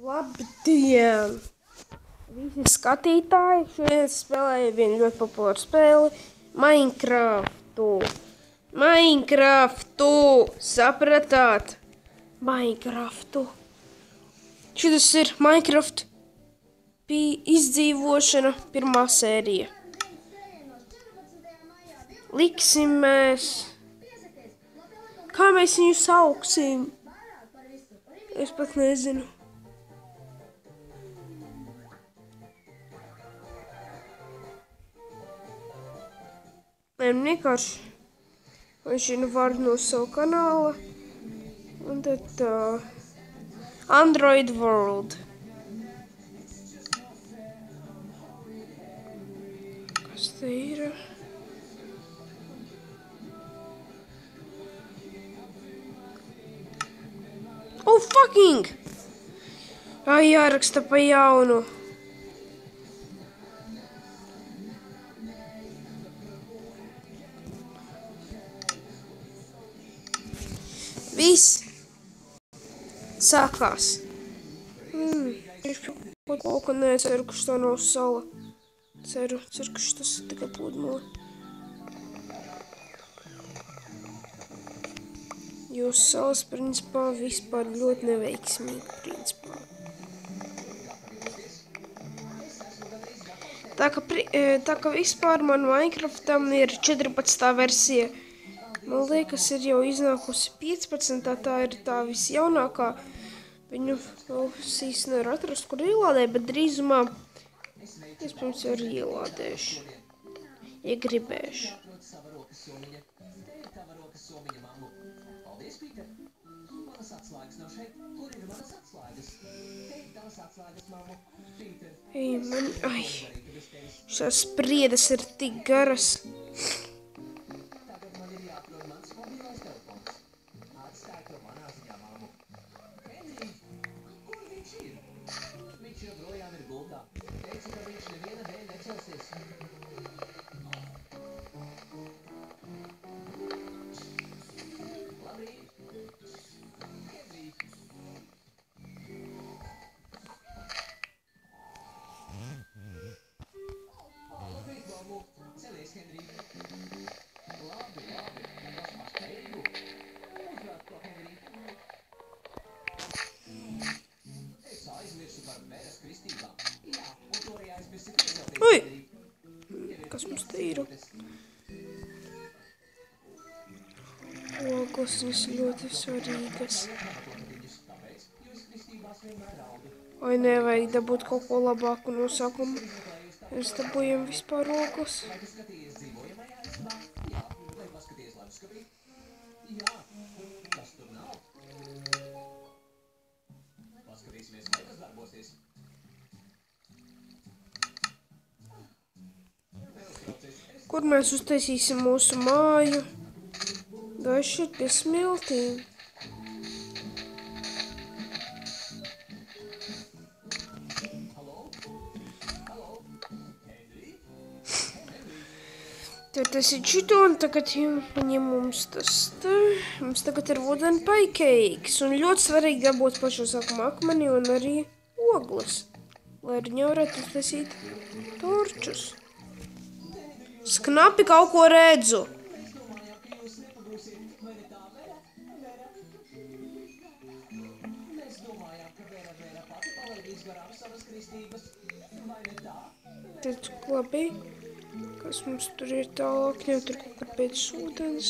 Labdien! Visi skatītāji, šodien spēlēju vienu ļoti populāru spēli Minecraftu! Sapratāt? Minecraftu! Šitas ir Minecraft izdzīvošana pirmā sērija. Liksim mēs... Kā mēs viņu sauksim? Es pat nezinu. Vienkārši viņš var no savu kanāla un tad Android World. Kas te ir? Oh, fucking! Ai, jāraksta pa jaunu. Viss sākās. Kaut ko neceru, ka šitā nav sala. Ceru, ka šitas tikai pludmale. Jo salas principā vispār ļoti neveiksmīgi principā. Tā ka vispār man Minecraftam ir 14. versija. Man liekas, ir jau iznākusi 15. Tā ir tā visjaunākā. Viņu vēl īsti nevar atrast, kur ielādēt, bet drīzumā iespējams jau arī ielādēšu, ja gribēšu. Šās spriedes ir tik garas. Ui! Kas mums te ir? Ogles ļoti svarīgas. Vai nevajag dabūt kaut ko labāku no sākuma? Mēs dabūjam vispār ogles. Kur mēs uztaisīsim mūsu māju? Vai šeit pie smiltīm? Tad tas ir šito, un tagad paņem mums tas te. Mums tagad ir wooden pancakes, un ļoti svarīgi dabūt pašā sākumā akmeni un arī ogles, lai viņi varētu uztaisīt torčus. Es knapi kaut ko redzu. Tad labi. Kas mums tur ir tālāk? Jau tur kaut kur pēc ūdens.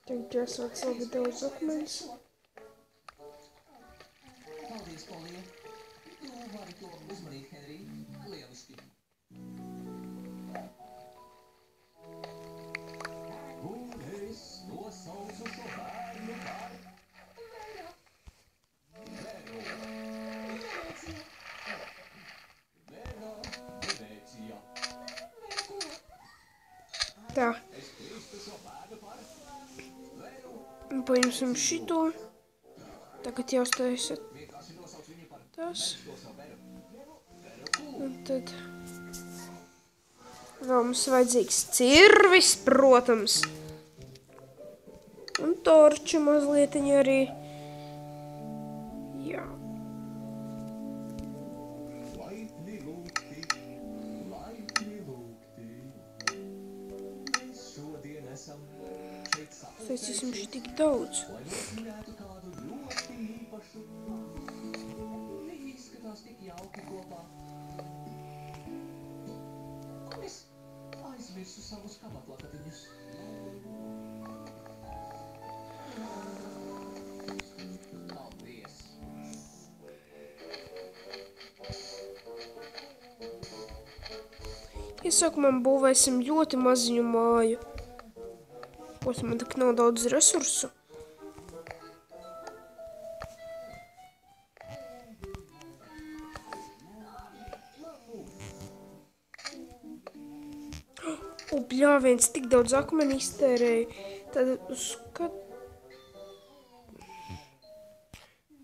Tagad jāsāk labi daudz akmens. Paldies, Polija. Tu vari to uzmanīt, Henrī. Lieliski. Un es nosaucu šo bērnu par Venecija. Tā. Paņemsim šito. Tagad jāuztaisa tas. Un Tātad. Vēl mums vajadzīgs cirvis, protams. Un torču mazlietiņi arī. Jā. Laipni lūgti, laipni lūgti. Mēs šodien esam šeit Taisīsim šī tik daudz. lai nosvinētu kādu ļoti īpašu. Viņi izskatās tik jauki kopā. Un es aizmirsu savus kavaplakatiņus. Paldies! Iesākumā būvēsim ļoti maziņu māju. Protams, man tik nav daudz resursu. O, bļāviens, tik daudz akmeni iztērēju. Tad uzskat...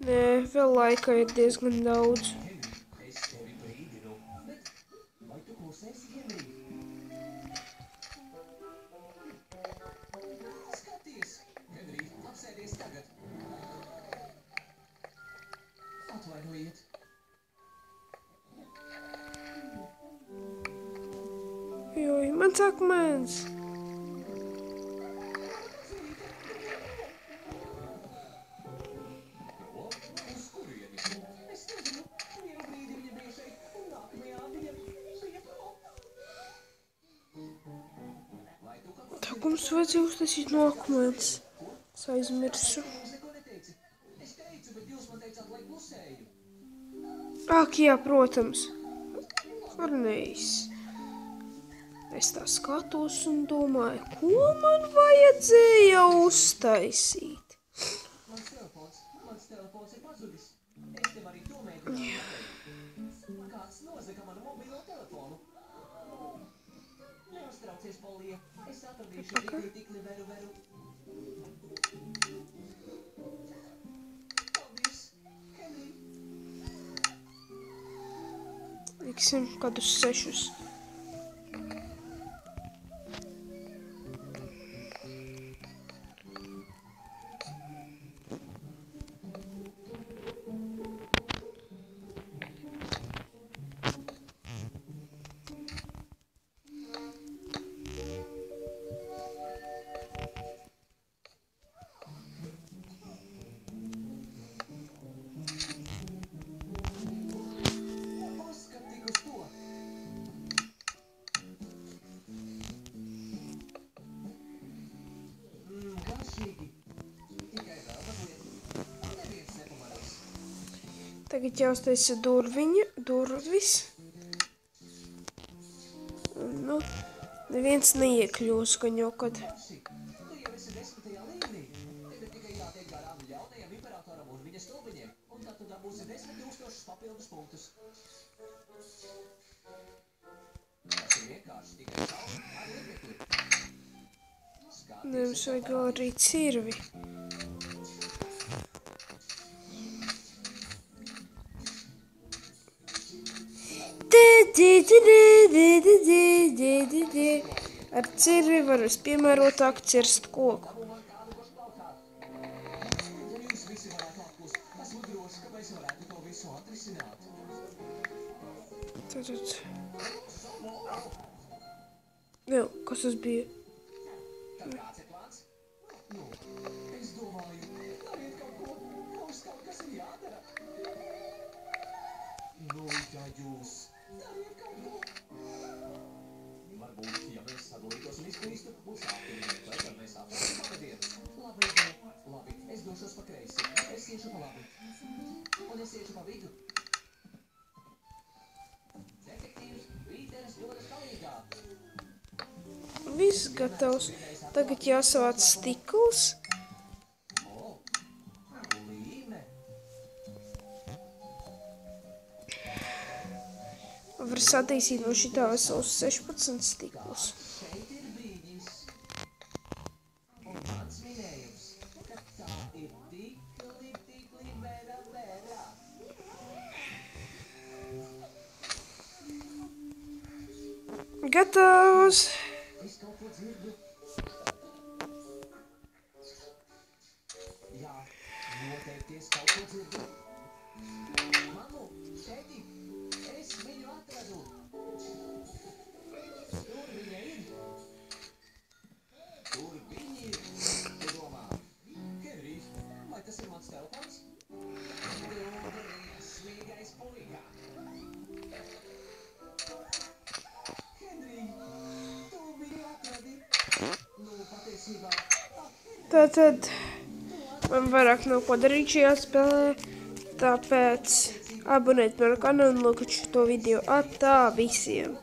Nē, vēl laika ir diezgan daudz. Es tevi brīdinu, bet vai tu klusēsi, Henrij? Skaties! Henrij, apsēdies tagad! Atvainojiet! Joj, mans akmens! Ko? Uz kurieni? Es nezinu. Vienu brīdi viņa bija šeit, un nākamajā viņa bija prom. Vai tu kaut ko Tā kā mums vajadzēja uztaisīt no akmens. Es aizmirsu. mums neko neteici? Es teicu, bet jūs man teicāt, lai klusēju. Ak, jā, protams. Farnējs. Es tā skatos un domāju, ko man vajadzēja uztaisīt. Mans telefons ir pazudis. Es tev arī to mēģināju pateikt. Kāds nozaga manu mobilo telefonu. Neuztraucies, Polija. Es atradīšu tikli veru. Paldies, Henrij. Liksim kādus 6. Paskat tik uz to. Garšīgi. Tikai vēl mazliet. Neviens nepamanīs. Tagad jāuztaisa durvis. Un, nu, neviens neiekļūs, gan jau kad. Tu jau esi 10. līmenī. Tev ir tikai jātiek garām ļaunajam imperatoram un viņa stulbiņiem, un tad tu dabūsi 10,000 papildus punktus. Tas ir vienkārši tikai saule ar liekli. Ne, mums vajag vēl arī cirvi. Ar cirvi var vispiemērotāk cirst koku. Ja jūs visi varētu atpūst, esmu droši, ka mēs varētu to visu atrisināt. Tātad. Vēl, kas tas bija? Tad kāds ir plāns? Nu, es domāju, dariet kaut ko, mums kaut kas ir jādara. Nu, ja jūs dariet kaut ko. Varbūt, ja mēs sadalītos un izklīstu, būs ātrāk, vai tad mēs apstāsim pavadiet. Labi, labi, es došos pa kreisi, es iešu pa labi. Un es iešu pa vidu. Detektīvs, Pīters dodas palīgā. Viss gatavs. Tagad jāsavāc stikls. O, līme. Var sataisīt no šitā veselos 16 stiklus. Šeit ir brīdis. Un mans minējums, ka tā ir tikli, vera. Gatavs! Es kaut ko dzirdu. Jā, noteikti es kaut ko dzirdu. Mammu, tēti, es viņu atradu. Tur viņa ir. Tur viņi ir. Tu domā, Henrijs, vai tas ir mans telefons? Smīgais puika. Henrij, tu viņu atradi. Nu, patiesībā, Tātad man vairāk nav ko darīt šajā spēlē, tāpēc abonēt manu kanālu un lūk šo video. Atā visiem!